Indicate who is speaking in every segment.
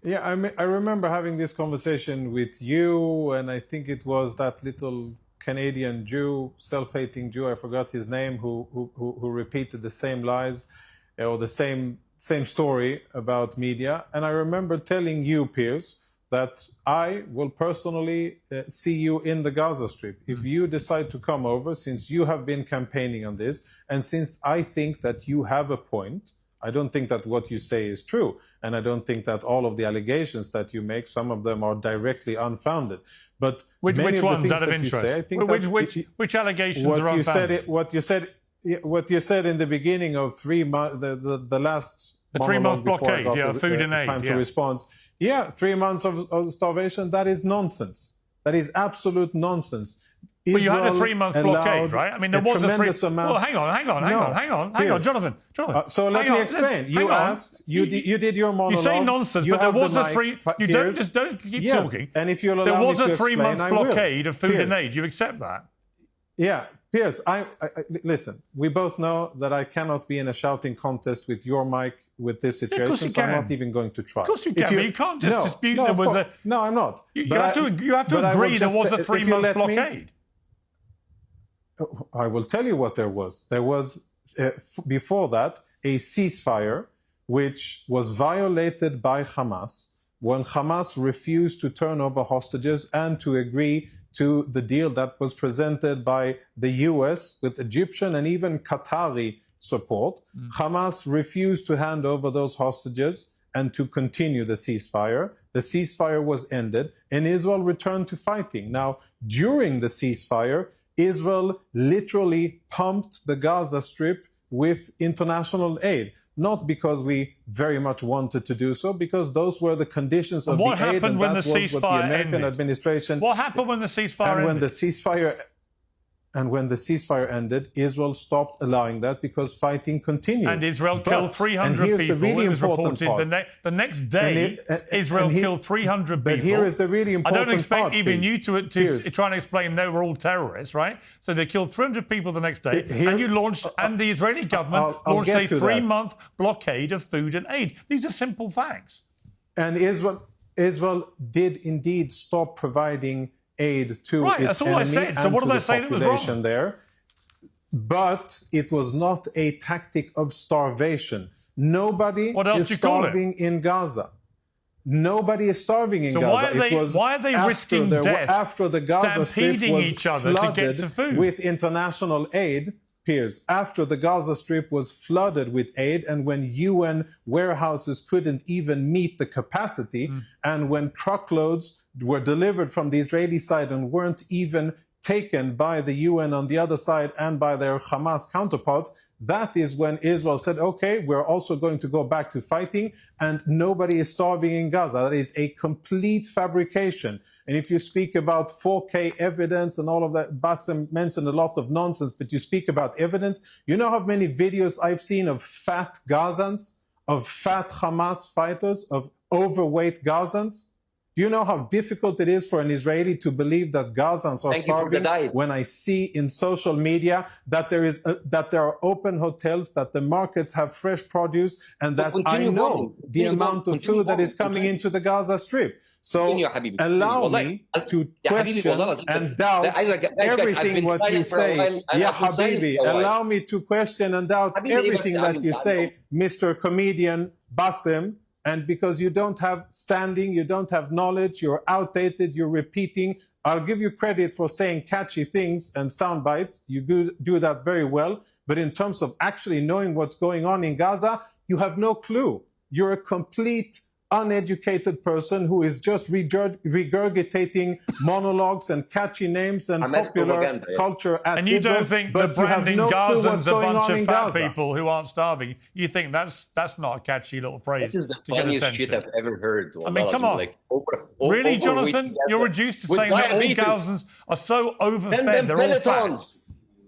Speaker 1: Yeah, I remember having this conversation with you, and I think it was that little Canadian Jew, self-hating Jew, I forgot his name, who repeated the same lies or the same story about media. And I remember telling you, Piers, that I will personally see you in the Gaza Strip. If you decide to come over, since you have been campaigning on this, and since I think that you have a point, I don't think that what you say is true. And I don't think that all of the allegations that you make, some of them are directly unfounded. But
Speaker 2: which ones, out of interest?
Speaker 1: Say, I think
Speaker 2: which allegations are unfounded?
Speaker 1: What you said in the beginning of 3 months, the last
Speaker 2: 3 month blockade, food and aid,
Speaker 1: time to respond. Yeah, 3 months of starvation. That is nonsense. That is absolute nonsense.
Speaker 2: Well, you had a 3 month blockade, right? I mean, there was a Well, hang on, Jonathan.
Speaker 1: So let me explain. You asked, you did your monologue.
Speaker 2: You say nonsense, but there was a You don't keep talking.
Speaker 1: And if you'll
Speaker 2: allow
Speaker 1: me to
Speaker 2: explain, there was a 3 month blockade of food and aid. You accept that?
Speaker 1: Yeah. Piers, listen, we both know that I cannot be in a shouting contest with your mic with this situation, so I'm not even going to try.
Speaker 2: Of course you can, but you can't just dispute there was a...
Speaker 1: No, I'm not.
Speaker 2: You have to agree there was a 3 month blockade.
Speaker 1: I will tell you what there was. There was, before that, a ceasefire which was violated by Hamas when Hamas refused to turn over hostages and to agree to the deal that was presented by the US with Egyptian and even Qatari support. Hamas refused to hand over those hostages and to continue the ceasefire. The ceasefire was ended and Israel returned to fighting. Now, during the ceasefire, Israel literally pumped the Gaza Strip with international aid. Not because we very much wanted to do so, because those were the conditions of the aid.
Speaker 2: What happened when the ceasefire ended?
Speaker 1: Administration.
Speaker 2: What happened when the ceasefire ended? And when the ceasefire ended, Israel stopped allowing that because fighting continued. And Israel killed 300 people.
Speaker 1: Really
Speaker 2: it was reported the next day, Israel killed 300 people.
Speaker 1: But here is the really important part.
Speaker 2: I don't expect even you to try and explain they were all terrorists, right? So they killed 300 people the next day, and you launched, and the Israeli government launched a 3 month blockade of food and aid. These are simple facts.
Speaker 1: And Israel did indeed stop providing aid to its enemy and to the population there. But it was not a tactic of starvation. Nobody is starving in Gaza. Nobody is starving in Gaza.
Speaker 2: So why are they risking death,
Speaker 1: after the Gaza Strip was
Speaker 2: each other to get to food?
Speaker 1: With international aid, Piers, after the Gaza Strip was flooded with aid and when UN warehouses couldn't even meet the capacity and when truckloads were delivered from the Israeli side and weren't even taken by the UN on the other side and by their Hamas counterparts, that is when Israel said, okay, we're also going to go back to fighting and nobody is starving in Gaza. That is a complete fabrication. And if you speak about 4K evidence and all of that, Bاسم mentioned a lot of nonsense, but you speak about evidence. You know how many videos I've seen of fat Gazans, of fat Hamas fighters, of overweight Gazans? Do you know how difficult it is for an Israeli to believe that Gazans are starving when I see in social media that there are open hotels, that the markets have fresh produce, and that I know the amount of food that is coming into the Gaza Strip? So allow me to question and doubt everything what you say. Ya Habibi, allow me to question and doubt everything that you say, Mr. Comedian Bاسم. And because you don't have standing, you don't have knowledge, you're outdated, you're repeating. I'll give you credit for saying catchy things and sound bites. You do that very well. But in terms of actually knowing what's going on in Gaza, you have no clue. You're a complete uneducated person who is just regurgitating monologues and catchy names and popular culture at
Speaker 2: And you
Speaker 1: Israel,
Speaker 2: don't think that branding Gazans a bunch of fat people who aren't starving, you think that's not a catchy little phrase
Speaker 3: to get attention? This is the funniest shit I've ever heard.
Speaker 2: I mean, come on. Really, Jonathan? You're reduced to saying that all Gazans are so overfed, they're all fat.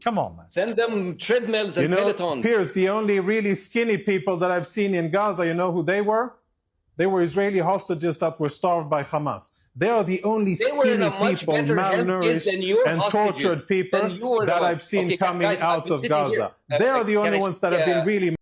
Speaker 2: Come on, man.
Speaker 3: Send them treadmills and pelotons.
Speaker 1: Piers, the only really skinny people that I've seen in Gaza, you know who they were? They were Israeli hostages that were starved by Hamas. They are the only skinny people, malnourished and tortured people that I've seen coming out of Gaza. They are the only ones that have been really